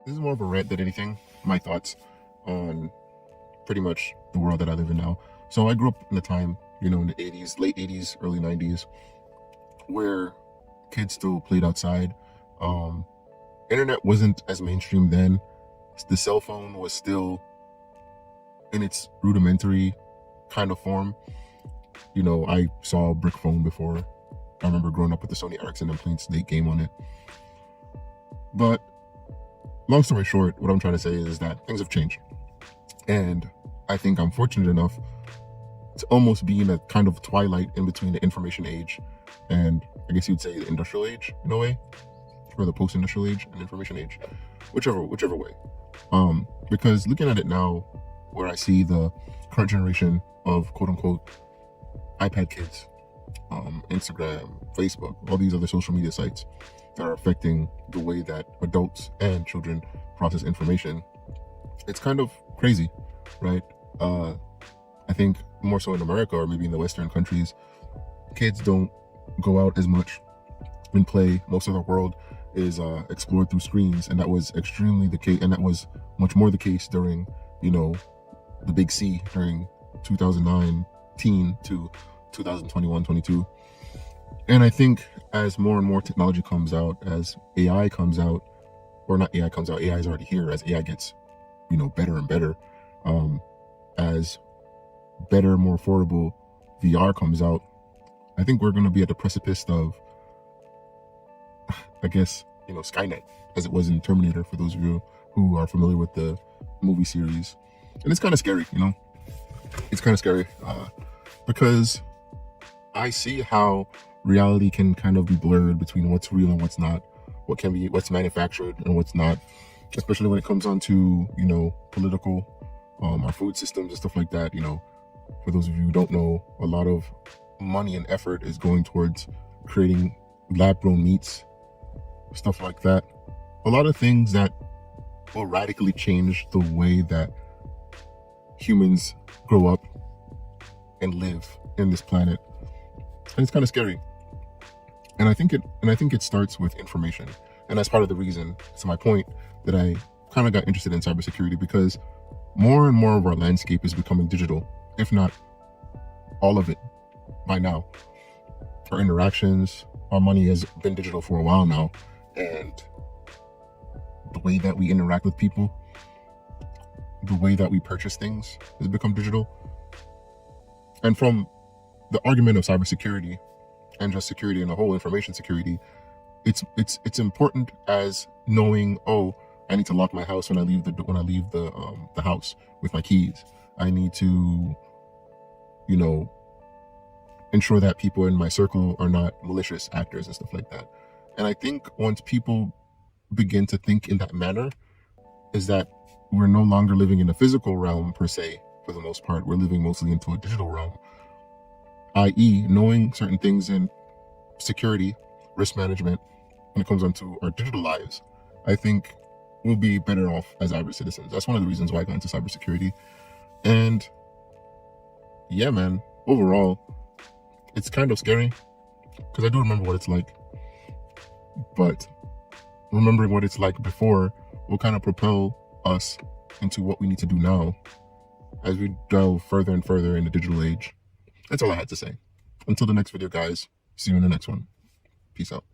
This is more of a rant than anything. My thoughts on pretty much the world that I live in now. So I grew up in a time, in the 80s, late 80s, early 90s, where kids still played outside. Internet wasn't as mainstream then. The cell phone was still in its rudimentary kind of form. I saw a brick phone before. I remember growing up with the Sony Ericsson and playing Snake game on it. But long story short, what I'm trying to say is that things have changed. And I think I'm fortunate enough to almost be in a kind of twilight in between the information age and I guess you'd say the industrial age in a way, or the post-industrial age and information age, whichever way. Because looking at it now, where I see the current generation of quote unquote iPad kids, Instagram, Facebook, all these other social media sites that are affecting the way that adults and children process information, it's kind of crazy, right? I think more so in America or maybe in the Western countries, kids don't go out as much and play. Most of the world is explored through screens, and that was extremely the case, and that was much more the case during, the big C during 2019 to 2021-22. And I think as more and more technology comes out, as AI comes out, or not AI comes out, AI is already here, as AI gets, better and better, as better, more affordable VR comes out, I think we're going to be at the precipice of, I guess, Skynet, as it was in Terminator, for those of you who are familiar with the movie series. And it's kind of scary, it's kind of scary because I see how reality can kind of be blurred between what's real and what's not, what's manufactured and what's not, especially when it comes on to, political, our food systems and stuff like that. For those of you who don't know, a lot of money and effort is going towards creating lab-grown meats, stuff like that. A lot of things that will radically change the way that humans grow up and live in this planet. And it's kind of scary. And I think it starts with information. And that's part of the reason, to my point, that I kind of got interested in cybersecurity, because more and more of our landscape is becoming digital, if not all of it by now. Our interactions, our money has been digital for a while now, and the way that we interact with people, the way that we purchase things has become digital. And from the argument of cybersecurity and just security and the whole information security, it's important as knowing, oh, I need to lock my house when I leave the house with my keys. I need to, ensure that people in my circle are not malicious actors and stuff like that. And I think once people begin to think in that manner, is that we're no longer living in a physical realm per se. For the most part, we're living mostly into a digital realm, i.e. knowing certain things in security, risk management, when it comes onto our digital lives, I think we'll be better off as average citizens. That's one of the reasons why I got into cybersecurity. And yeah, man, overall, it's kind of scary because I do remember what it's like. But remembering what it's like before will kind of propel us into what we need to do now as we delve further and further in the digital age. That's all I had to say. Until the next video, guys. See you in the next one. Peace out.